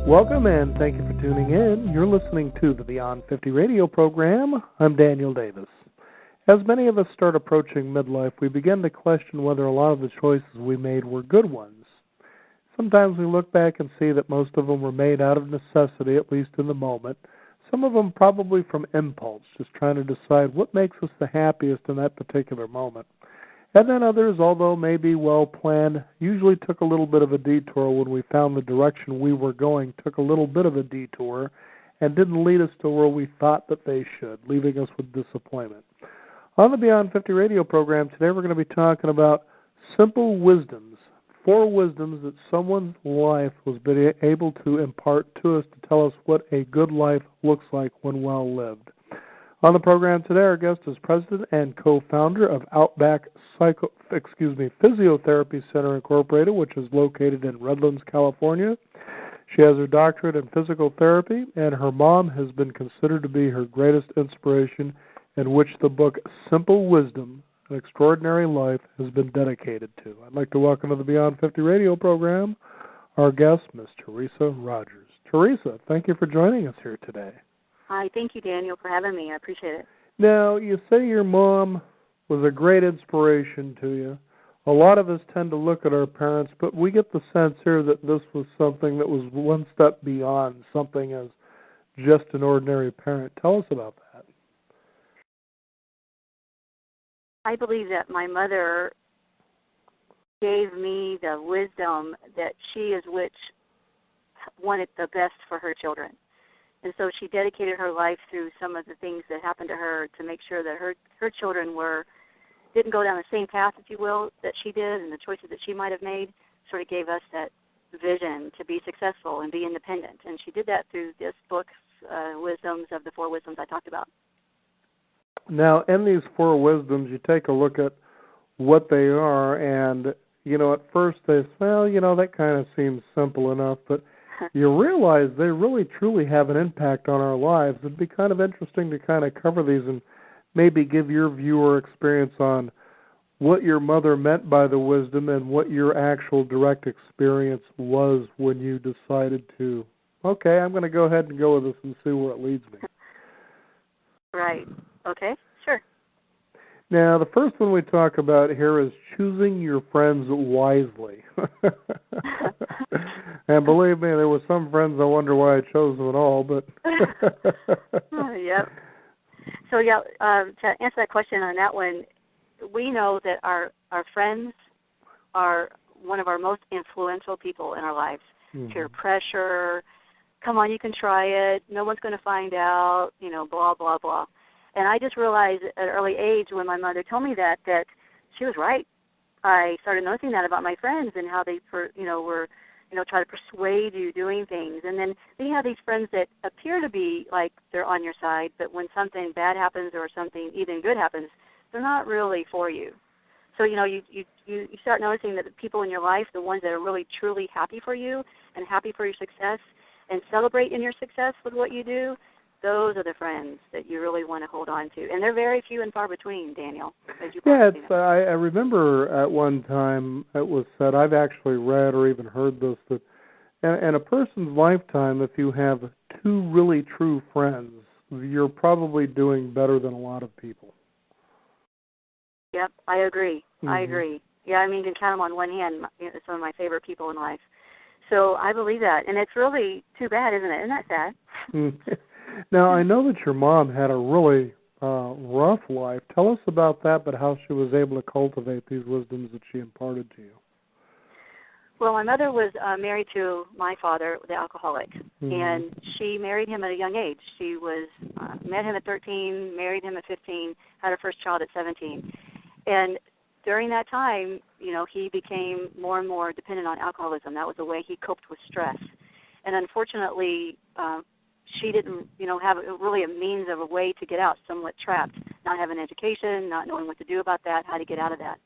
Welcome and thank you for tuning in. You're listening to the Beyond 50 radio program. I'm Daniel Davis. As many of us start approaching midlife, we begin to question whether a lot of the choices we made were good ones. Sometimes we look back and see that most of them were made out of necessity, at least in the moment. Some of them probably from impulse, just trying to decide what makes us the happiest in that particular moment. And then others, although maybe well planned, usually took a little bit of a detour when we found the direction we were going took a little bit of a detour and didn't lead us to where we thought that they should, leaving us with disappointment. On the Beyond 50 radio program today, we're going to be talking about simple wisdoms, 4 wisdoms that someone's life was able to impart to us to tell us what a good life looks like when well lived. On the program today, our guest is president and co-founder of Outback Physiotherapy Center Incorporated, which is located in Redlands, California. She has her doctorate in physical therapy, and her mom has been considered to be her greatest inspiration, in which the book Simple Wisdom, An Extraordinary Life has been dedicated to. I'd like to welcome to the Beyond 50 radio program our guest, Ms. Teresa Rogers. Teresa, thank you for joining us here today. Hi, thank you, Daniel, for having me. I appreciate it. Now, you say your mom was a great inspiration to you. A lot of us tend to look at our parents, but we get the sense here that this was something that was one step beyond something as just an ordinary parent. Tell us about that. I believe that my mother gave me the wisdom that she is which wanted the best for her children. And so she dedicated her life through some of the things that happened to her to make sure that her children didn't go down the same path, if you will, that she did, and the choices that she might have made sort of gave us that vision to be successful and be independent. And she did that through this book, Wisdoms of the 4 Wisdoms I talked about. Now, in these 4 wisdoms, you take a look at what they are, and, at first they say, well, that kind of seems simple enough, but you realize they really, truly have an impact on our lives. It'd be kind of interesting to kind of cover these and maybe give your view or experience on what your mother meant by the wisdom and what your actual direct experience was when you decided to, okay, I'm going to go ahead and go with this and see where it leads me. Right. Okay, sure. Now, the first one we talk about here is choosing your friends wisely. And believe me, there were some friends I wonder why I chose them at all, but... Yep. So, to answer that question on that one, we know that our friends are one of our most influential people in our lives. Mm-hmm. Peer pressure, come on, you can try it, no one's going to find out, blah, blah, blah. And I just realized at an early age when my mother told me that she was right. I started noticing that about my friends and how they, were, try to persuade you doing things. And then you have these friends that appear to be like they're on your side, but when something bad happens or something even good happens, they're not really for you. So, you start noticing that the people in your life, the ones that are really truly happy for you and happy for your success and celebrate in your success with what you do, those are the friends that you really want to hold on to. And they're very few and far between, Daniel. As you probably know. I remember at one time it was said, I've actually read or even heard this, that in a person's lifetime, if you have 2 really true friends, you're probably doing better than a lot of people. Yep, I agree. Mm-hmm. I agree. Yeah, you can count them on one hand, some of my favorite people in life. So I believe that. And it's really too bad, isn't it? Isn't that sad? Now, I know that your mom had a really rough life. Tell us about that, but how she was able to cultivate these wisdoms that she imparted to you. Well, my mother was married to my father, the alcoholic, mm-hmm. and she married him at a young age. She was met him at 13, married him at 15, had her first child at 17. And during that time, he became more and more dependent on alcoholism. That was the way he coped with stress. And unfortunately, she didn't, have really a means of a way to get out, somewhat trapped, not having an education, not knowing what to do about that, how to get out of that.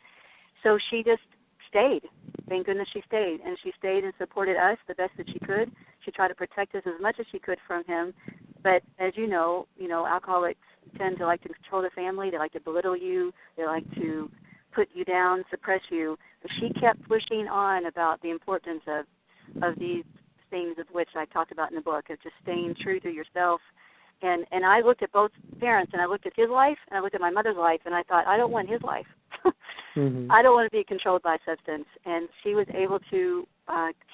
So she just stayed. Thank goodness she stayed. And she stayed and supported us the best that she could. She tried to protect us as much as she could from him. But as you know, alcoholics tend to like to control the family. They like to belittle you. They like to put you down, suppress you. But she kept pushing on about the importance of these things of which I talked about in the book, of just staying true to yourself. And I looked at both parents, and I looked at his life, and I looked at my mother's life, and I thought, I don't want his life. I don't want to be controlled by substance. And she was able to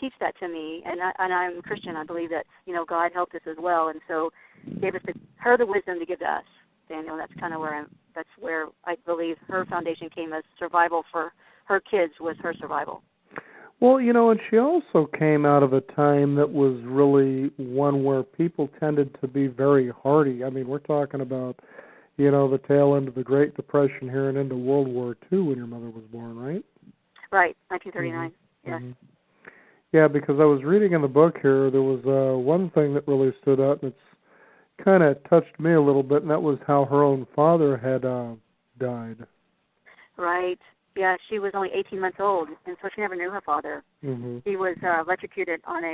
teach that to me, and I'm a Christian. I believe that, God helped us as well, and so gave us her the wisdom to give to us, Daniel. That's kind of that's where I believe her foundation came as survival for her kids, was her survival. Well, and she also came out of a time that was really one where people tended to be very hardy. I mean, we're talking about, the tail end of the Great Depression here and into World War II when your mother was born, right? Right, 1939, yes. Yeah, because I was reading in the book here, there was one thing that really stood out, and it's kind of touched me a little bit, and that was how her own father had died. Right. Yeah, she was only 18 months old, and so she never knew her father. He was electrocuted on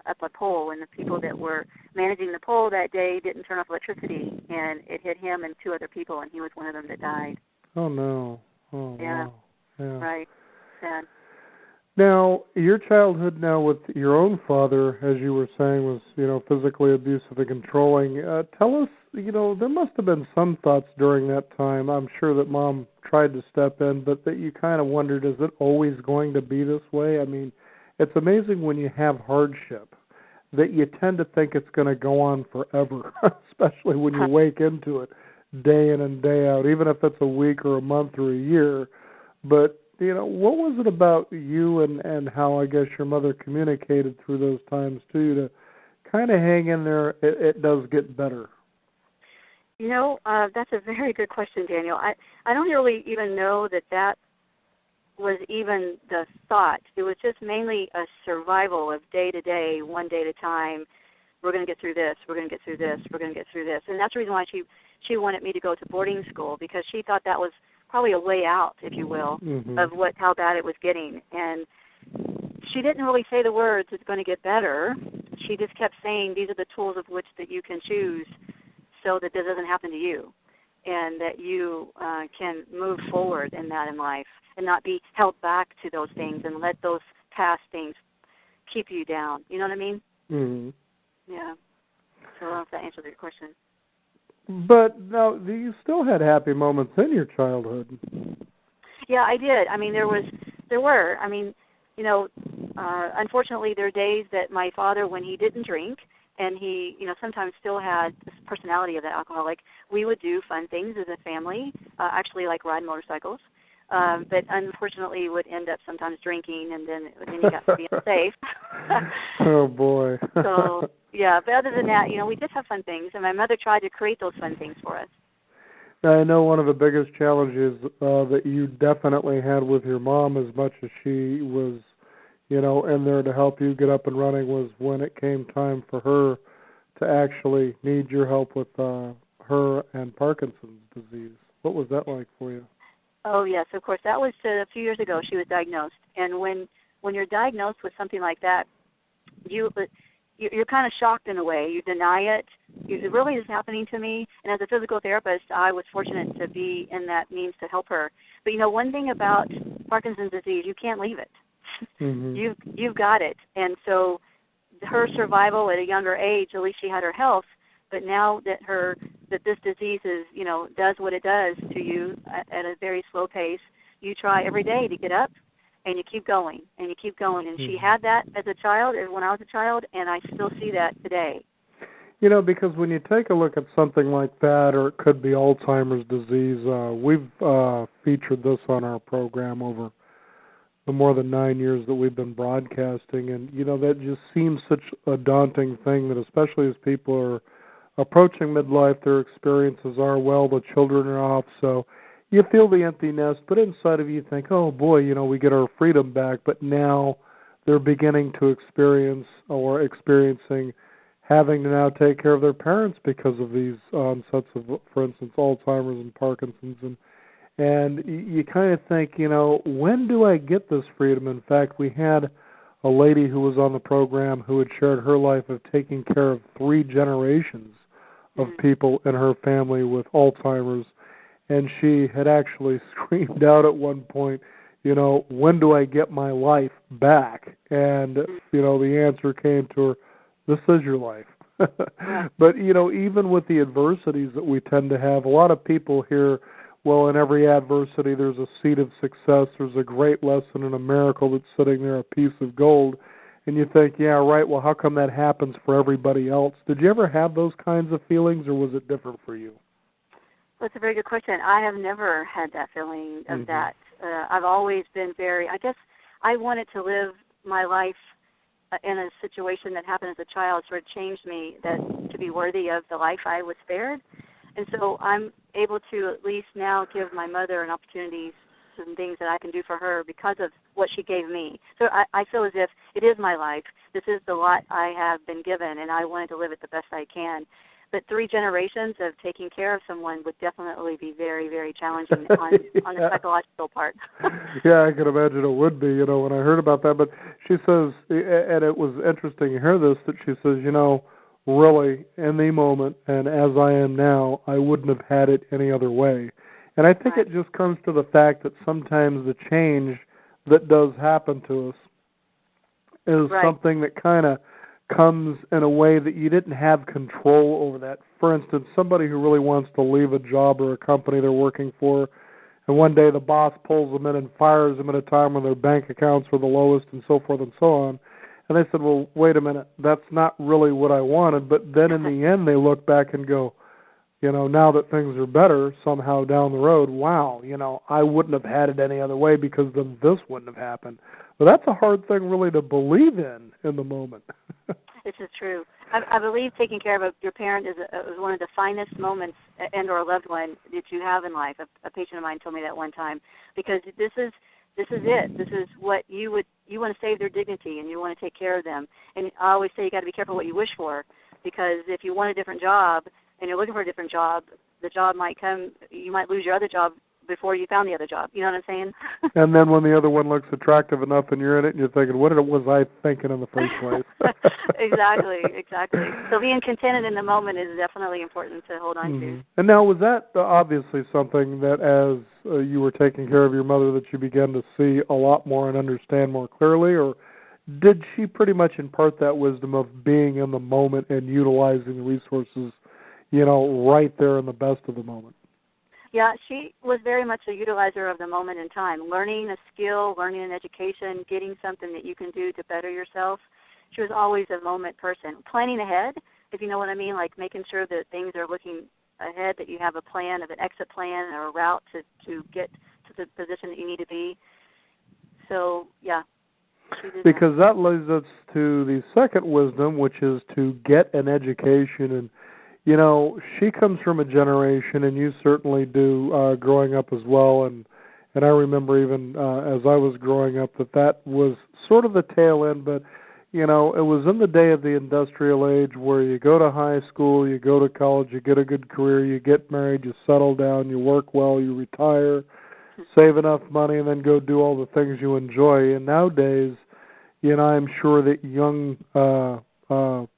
up a pole, and the people that were managing the pole that day didn't turn off electricity, and it hit him and 2 other people, and he was one of them that died. Oh, no. Oh, yeah. Wow. Yeah. Right. Sad. Now, your childhood now with your own father, as you were saying, was, physically abusive and controlling. Tell us, there must have been some thoughts during that time. I'm sure that Mom tried to step in, but that you kind of wondered, is it always going to be this way? I mean, it's amazing when you have hardship that you tend to think it's going to go on forever, especially when you wake into it day in and day out, even if it's a week or a month or a year. But what was it about you and how, I guess, your mother communicated through those times, too, to kind of hang in there? It does get better. That's a very good question, Daniel. I don't really even know that was even the thought. It was just mainly a survival of day to day, one day at a time. We're going to get through this. We're going to get through this. We're going to get through this. And that's the reason why she wanted me to go to boarding school, because she thought that was probably a way out, if you will, of how bad it was getting. And she didn't really say the words, it's going to get better. She just kept saying, these are the tools of which that you can choose so that this doesn't happen to you, and that you can move forward in life and not be held back to those things and let those past things keep you down. You know what I mean? Yeah. So I don't know if that answers your question. But now, you still had happy moments in your childhood. Yeah, I did. I mean, there were. I mean, unfortunately, there are days that my father, when he didn't drink, and he, sometimes still had this personality of the alcoholic, we would do fun things as a family, actually like ride motorcycles. But unfortunately, would end up sometimes drinking, and then he got to be unsafe. Oh boy. So yeah, but other than that, we just have fun things, and my mother tried to create those fun things for us. I know one of the biggest challenges that you definitely had with your mom, as much as she was, in there to help you get up and running, was when it came time for her to actually need your help with her and Parkinson's disease. What was that like for you? Oh, yes, of course. That was a few years ago. She was diagnosed. And when you're diagnosed with something like that, you're kind of shocked in a way. You deny it. It really is happening to me. And as a physical therapist, I was fortunate to be in that means to help her. But, one thing about Parkinson's disease, you can't leave it. You've got it. And so her survival at a younger age, at least she had her health. But now that this disease is, does what it does to you at a very slow pace, you try every day to get up, and you keep going, and you keep going. And she had that as a child, when I was a child, and I still see that today. Because when you take a look at something like that, or it could be Alzheimer's disease, we've featured this on our program over the more than 9 years that we've been broadcasting, and, that just seems such a daunting thing, that especially as people are approaching midlife, their experiences are, the children are off, so you feel the empty nest, but inside of you think, oh boy, we get our freedom back, but now they're beginning to experiencing having to now take care of their parents because of these onsets of, for instance, Alzheimer's and Parkinson's, and you kind of think, when do I get this freedom? In fact, we had a lady who was on the program who had shared her life of taking care of 3 generations of people in her family with Alzheimer's, and she had actually screamed out at one point, when do I get my life back? And, the answer came to her, this is your life. But, even with the adversities that we tend to have, a lot of people hear, well, in every adversity there's a seed of success, there's a great lesson and a miracle that's sitting there, a piece of gold. And you think, yeah, right, well, how come that happens for everybody else? Did you ever have those kinds of feelings, or was it different for you? Well, it's a very good question. I have never had that feeling of that. I've always been I guess I wanted to live my life in a situation that happened as a child sort of changed me to be worthy of the life I was spared. And so I'm able to at least now give my mother an opportunity, some things that I can do for her because of what she gave me. So I feel as if it is my life. This is the lot I have been given, and I wanted to live it the best I can. But 3 generations of taking care of someone would definitely be very, very challenging on the psychological part. Yeah, I can imagine it would be, when I heard about that. But she says, and it was interesting to hear this, that she says, really, in the moment, and as I am now, I wouldn't have had it any other way. And I think it just comes to the fact that sometimes the change that does happen to us is something that kind of comes in a way that you didn't have control over that. For instance, somebody who really wants to leave a job or a company they're working for, and one day the boss pulls them in and fires them at a time when their bank accounts were the lowest and so forth and so on. And they said, well, wait a minute, that's not really what I wanted. But then in the end they look back and go, now that things are better somehow down the road, wow, I wouldn't have had it any other way because then this wouldn't have happened. But that's a hard thing really to believe in the moment. This is true. I believe taking care of your parent is one of the finest moments and or a loved one that you have in life. A patient of mine told me that one time, because this is it. This is what you want to save their dignity, and you want to take care of them. And I always say you got to be careful what you wish for, because if you want a different job and you're looking for a different job, the job might come. You might lose your other job before you found the other job. You know what I'm saying? And then when the other one looks attractive enough and you're in it and you're thinking, what was I thinking in the first place? Exactly. So being contented in the moment is definitely important to hold on to. And now, was that obviously something that as you were taking care of your mother that you began to see a lot more and understand more clearly, or did she pretty much impart that wisdom of being in the moment and utilizing the resources, right there in the best of the moment? Yeah, she was very much a utilizer of the moment in time, learning a skill, learning an education, getting something that you can do to better yourself. She was always a moment person. Planning ahead, if you know what I mean, like making sure that things are looking ahead, that you have a plan, of an exit plan or a route to get to the position that you need to be. So, yeah. Because that leads us to the second wisdom, which is to get an education. And she comes from a generation, and you certainly do, growing up as well. And I remember even as I was growing up that was sort of the tail end. But, it was in the day of the industrial age where you go to high school, you go to college, you get a good career, you get married, you settle down, you work well, you retire, save enough money, and then go do all the things you enjoy. And nowadays, I'm sure that young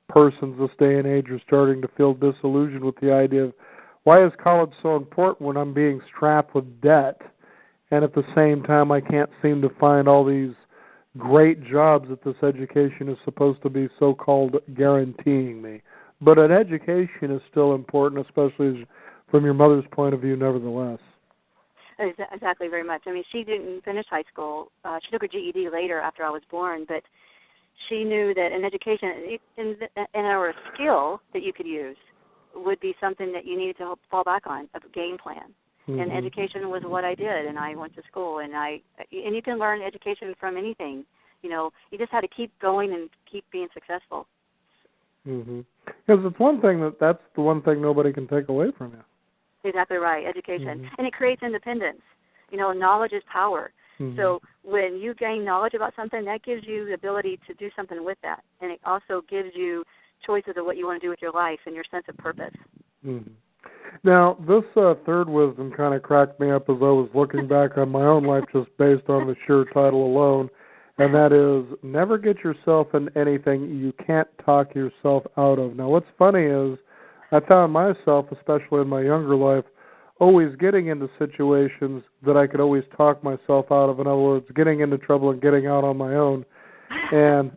persons this day and age are starting to feel disillusioned with the idea of, why is college so important when I'm being strapped with debt, and at the same time I can't seem to find all these great jobs that this education is supposed to be so-called guaranteeing me. But an education is still important, especially from your mother's point of view, nevertheless. Exactly, very much. I mean, she didn't finish high school. She took her GED later after I was born, but she knew that an education or a skill that you could use would be something that you needed to fall back on, a game plan. And education was what I did, and I went to school, and you can learn education from anything. You just had to keep going and keep being successful. Because it's one thing that's the one thing nobody can take away from you. Exactly right, education. And it creates independence. Knowledge is power. So when you gain knowledge about something, that gives you the ability to do something with that. And it also gives you choices of what you want to do with your life and your sense of purpose. Now, this third wisdom kind of cracked me up as I was looking back on my own life just based on the sheer title alone, and that is, never get yourself in anything you can't talk yourself out of. Now, what's funny is I found myself, especially in my younger life, always getting into situations that I could always talk myself out of. In other words, getting into trouble and getting out on my own. And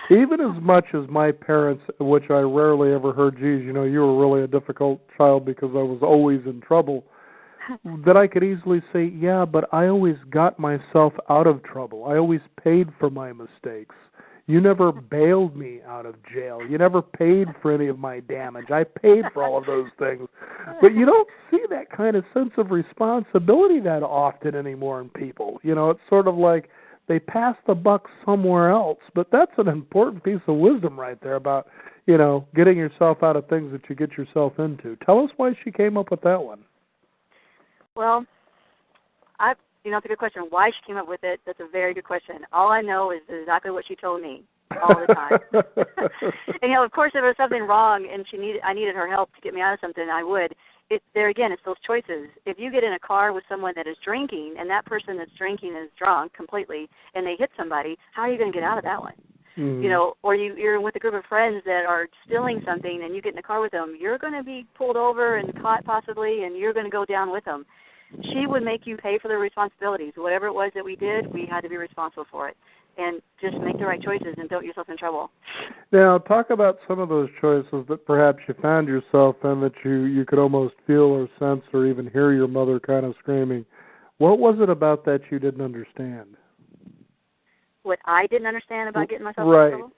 even as much as my parents, which I rarely ever heard, geez, you were really a difficult child because I was always in trouble, that I could easily say, yeah, but I always got myself out of trouble. I always paid for my mistakes. You never bailed me out of jail. You never paid for any of my damage. I paid for all of those things. But you don't see that kind of sense of responsibility that often anymore in people. It's sort of like they pass the buck somewhere else. But that's an important piece of wisdom right there about, getting yourself out of things that you get yourself into. Tell us why she came up with that one. Well, it's a good question. Why she came up with it, that's a very good question. All I know is exactly what she told me all the time. And, of course, if there was something wrong and I needed her help to get me out of something, I would. There again, it's those choices. If you get in a car with someone that is drinking and that person that's drinking is drunk completely and they hit somebody, how are you going to get out of that one? Mm-hmm. Or you're with a group of friends that are stealing something and you get in the car with them, you're going to be pulled over and caught possibly, and you're going to go down with them. She would make you pay for the responsibilities. Whatever it was that we did, we had to be responsible for it. And just make the right choices and don't get yourself in trouble. Now, talk about some of those choices that perhaps you found yourself in that you could almost feel or sense or even hear your mother kind of screaming. What was it about that you didn't understand? What I didn't understand about getting myself in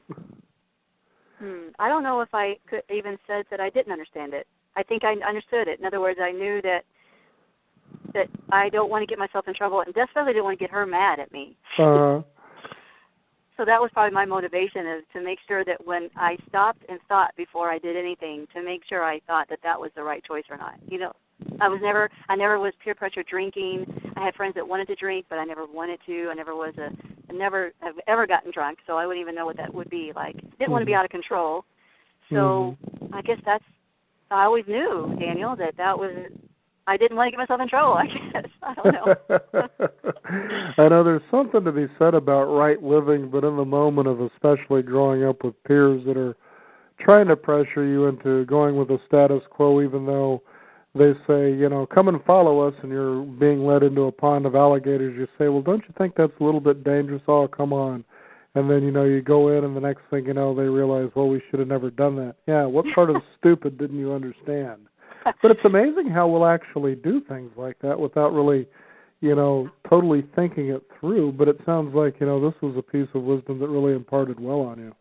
trouble? I don't know if I could even said that I didn't understand it. I think I understood it. In other words, I knew that I don't want to get myself in trouble, and definitely didn't want to get her mad at me. Uh-huh. So that was probably my motivation, is to make sure that when I stopped and thought before I did anything, to make sure I thought that was the right choice or not. I never was peer pressure drinking. I had friends that wanted to drink, but I never wanted to. I never have ever gotten drunk, so I wouldn't even know what that would be like. Didn't want to be out of control. So I guess I always knew, Daniel, that was, I didn't want to get myself in trouble, I guess. I don't know. I know there's something to be said about right living, but in the moment of especially growing up with peers that are trying to pressure you into going with the status quo, even though they say, come and follow us, and you're being led into a pond of alligators, you say, well, don't you think that's a little bit dangerous? Oh, come on. And then, you go in, and the next thing you know, they realize, well, we should have never done that. Yeah, what part of stupid didn't you understand? But it's amazing how we'll actually do things like that without really, totally thinking it through. But it sounds like, this was a piece of wisdom that really imparted well on you.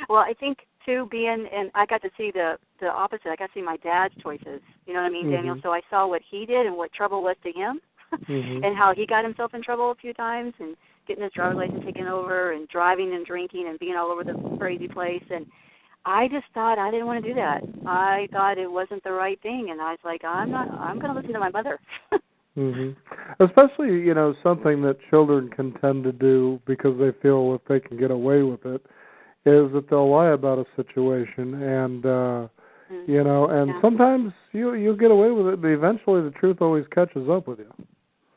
Well, I think, too, and I got to see the opposite. I got to see my dad's choices. You know what I mean, Daniel? So I saw what he did and what trouble was to him and how he got himself in trouble a few times and getting his driver's license taken over and driving and drinking and being all over the crazy place. And I just thought I didn't want to do that. I thought it wasn't the right thing, and I was like, I'm going to listen to my mother. Especially, something that children can tend to do because they feel if they can get away with it, is that they'll lie about a situation, and sometimes you'll get away with it, but eventually the truth always catches up with you.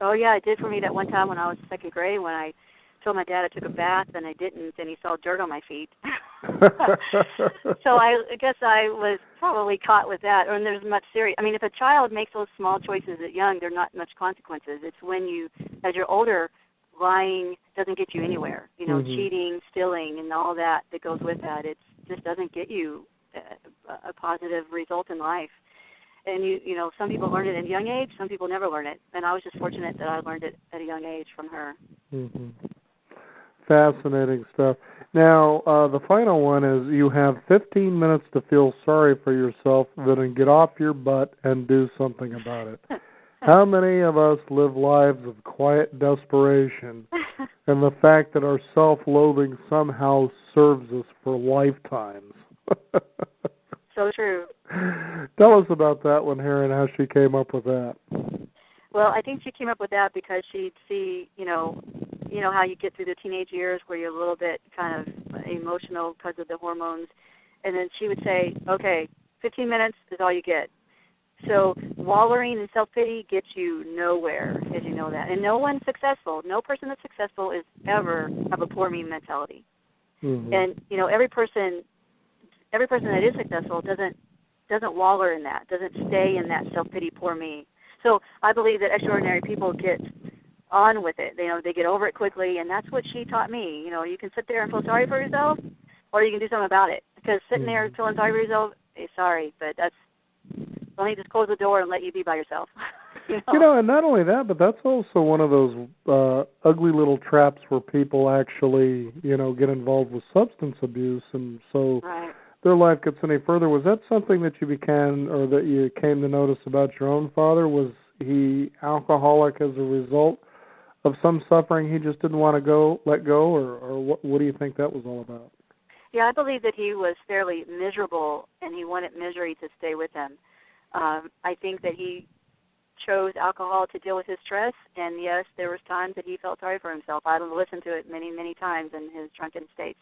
Oh, yeah, it did for me that one time when I was in second grade when I told my dad I took a bath and I didn't, and he saw dirt on my feet. So I guess I was probably caught with that. Or there's much serious. I mean, if a child makes those small choices at young, there are not much consequences. It's when as you're older, lying doesn't get you anywhere. Cheating, stealing, and all that goes with that. It just doesn't get you a positive result in life. And some people learn it at a young age, some people never learn it. And I was just fortunate that I learned it at a young age from her. Fascinating stuff. Now, the final one is you have 15 minutes to feel sorry for yourself, then get off your butt and do something about it. How many of us live lives of quiet desperation and the fact that our self-loathing somehow serves us for lifetimes? So true. Tell us about that one, here, and how she came up with that. Well, I think she came up with that because she'd see, how you get through the teenage years where you're a little bit kind of emotional because of the hormones. And then she would say, okay, 15 minutes is all you get. So wallowing in self-pity gets you nowhere, as you know that. And no one's successful. No person that's successful is ever have a poor me mentality. And, every person that is successful doesn't wallow in that, doesn't stay in that self-pity, poor me. So I believe that extraordinary people get on with it. They get over it quickly, and that's what she taught me. You can sit there and feel sorry for yourself, or you can do something about it. Because sitting there and feeling sorry for yourself, sorry, but that's, let me just close the door and let you be by yourself. And not only that, but that's also one of those ugly little traps where people actually, get involved with substance abuse, and so their life gets any further. Was that something that you began, or that you came to notice about your own father? Was he alcoholic as a result of some suffering he just didn't want to let go, or what do you think that was all about? Yeah, I believe that he was fairly miserable, and he wanted misery to stay with him. I think that he chose alcohol to deal with his stress, and yes, there was times that he felt sorry for himself. I've listened to it many, many times in his drunken states.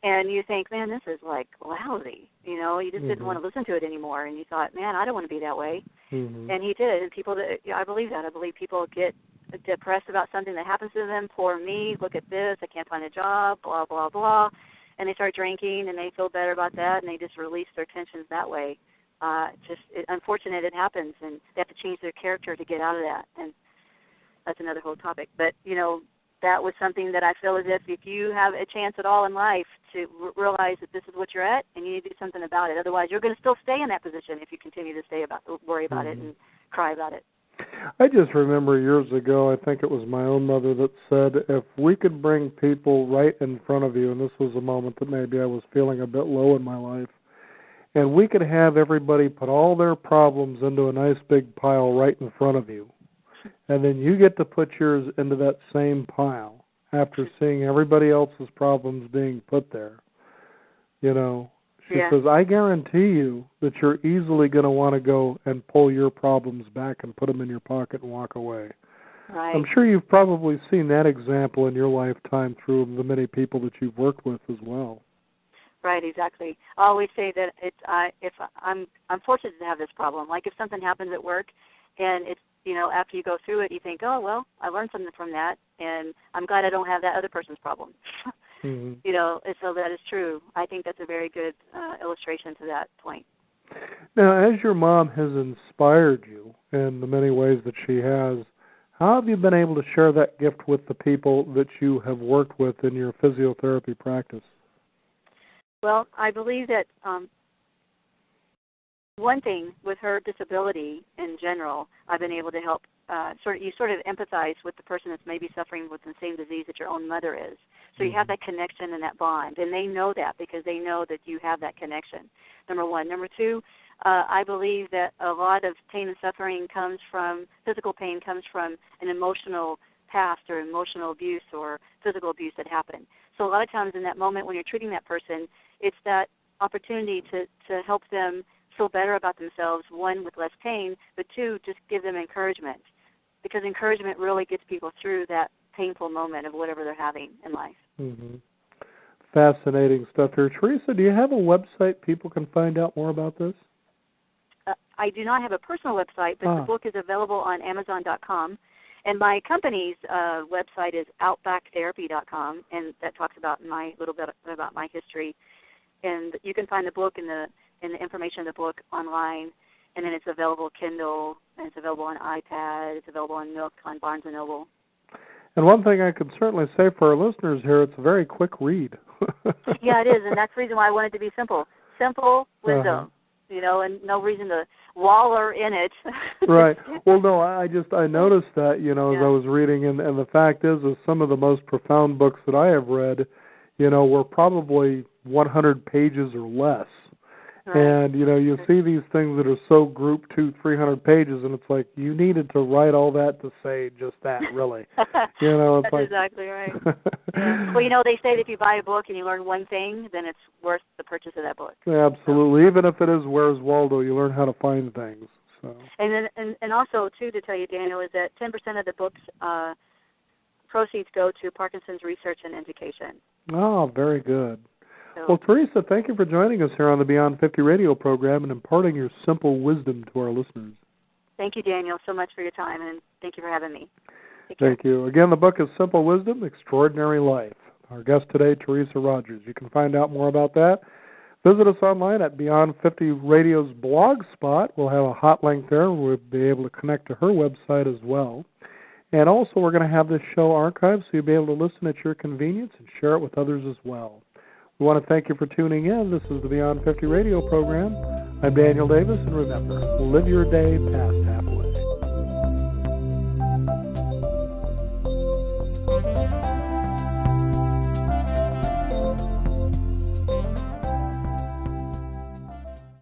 And you think, man, this is like lousy. You just didn't want to listen to it anymore, and you thought, man, I don't want to be that way. And he did. And people I believe that. I believe people get depressed about something that happens to them. Poor me, look at this, I can't find a job, blah, blah, blah. And they start drinking, and they feel better about that, and they just release their tensions that way. Unfortunate it happens, and they have to change their character to get out of that. And that's another whole topic. But, that was something that I feel as if you have a chance at all in life to realize that this is what you're at, and you need to do something about it. Otherwise, you're going to still stay in that position if you continue to worry about it and cry about it. I just remember years ago, I think it was my own mother that said, if we could bring people right in front of you, and this was a moment that maybe I was feeling a bit low in my life, and we could have everybody put all their problems into a nice big pile right in front of you, and then you get to put yours into that same pile after seeing everybody else's problems being put there. She says, I guarantee you that you're easily going to want to go and pull your problems back and put them in your pocket and walk away. Right. I'm sure you've probably seen that example in your lifetime through the many people that you've worked with as well. Right, exactly. I always say that if I'm fortunate to have this problem. Like if something happens at work, and it's after you go through it, you think, oh well, I learned something from that, and I'm glad I don't have that other person's problem. And so that is true. I think that's a very good illustration to that point. Now, as your mom has inspired you in the many ways that she has, how have you been able to share that gift with the people that you have worked with in your physiotherapy practice? Well, I believe that one thing with her disability in general, I've been able to help you sort of empathize with the person that's maybe suffering with the same disease that your own mother is. So you have that connection and that bond, and they know that because they know that you have that connection, number one. Number two, I believe that a lot of pain and suffering physical pain comes from an emotional past or emotional abuse or physical abuse that happened. So a lot of times in that moment when you're treating that person, it's that opportunity to help them feel better about themselves, one, with less pain, but two, just give them encouragement. Because encouragement really gets people through that painful moment of whatever they're having in life. Fascinating stuff here. Teresa, do you have a website people can find out more about this? I do not have a personal website, but the book is available on Amazon.com. And my company's website is outbacktherapy.com, and that talks about a little bit about my history. And you can find the book and the information of the book online, and then it's available Kindle, and it's available on iPad, it's available on Nook, on Barnes & Noble. And one thing I could certainly say for our listeners here, it's a very quick read. Yeah, it is, and that's the reason why I want it to be simple. Simple wisdom, and no reason to waller in it. Right. Well, no, I noticed that, as I was reading, and the fact is some of the most profound books that I have read, were probably 100 pages or less. Right. And, you see these things that are so grouped 200-300 pages, and it's like, you needed to write all that to say just that, really. It's That's exactly right. Yeah. Well, they say that if you buy a book and you learn one thing, then it's worth the purchase of that book. Yeah, absolutely. So. Even if it is Where's Waldo, you learn how to find things. So. And also, too, to tell you, Daniel, is that 10% of the book's proceeds go to Parkinson's research and education. Oh, very good. So, well, Teresa, thank you for joining us here on the Beyond 50 radio program and imparting your simple wisdom to our listeners. Thank you, Daniel, so much for your time, and thank you for having me. Thank you. Again, the book is Simple Wisdom, Extraordinary Life. Our guest today, Teresa Rogers. You can find out more about that Visit us online at Beyond 50 Radio's blog spot. We'll have a hot link there. We'll be able to connect to her website as well. And also, we're going to have this show archived so you'll be able to listen at your convenience and share it with others as well. We want to thank you for tuning in. This is the Beyond 50 Radio program. I'm Daniel Davis, and remember, live your day past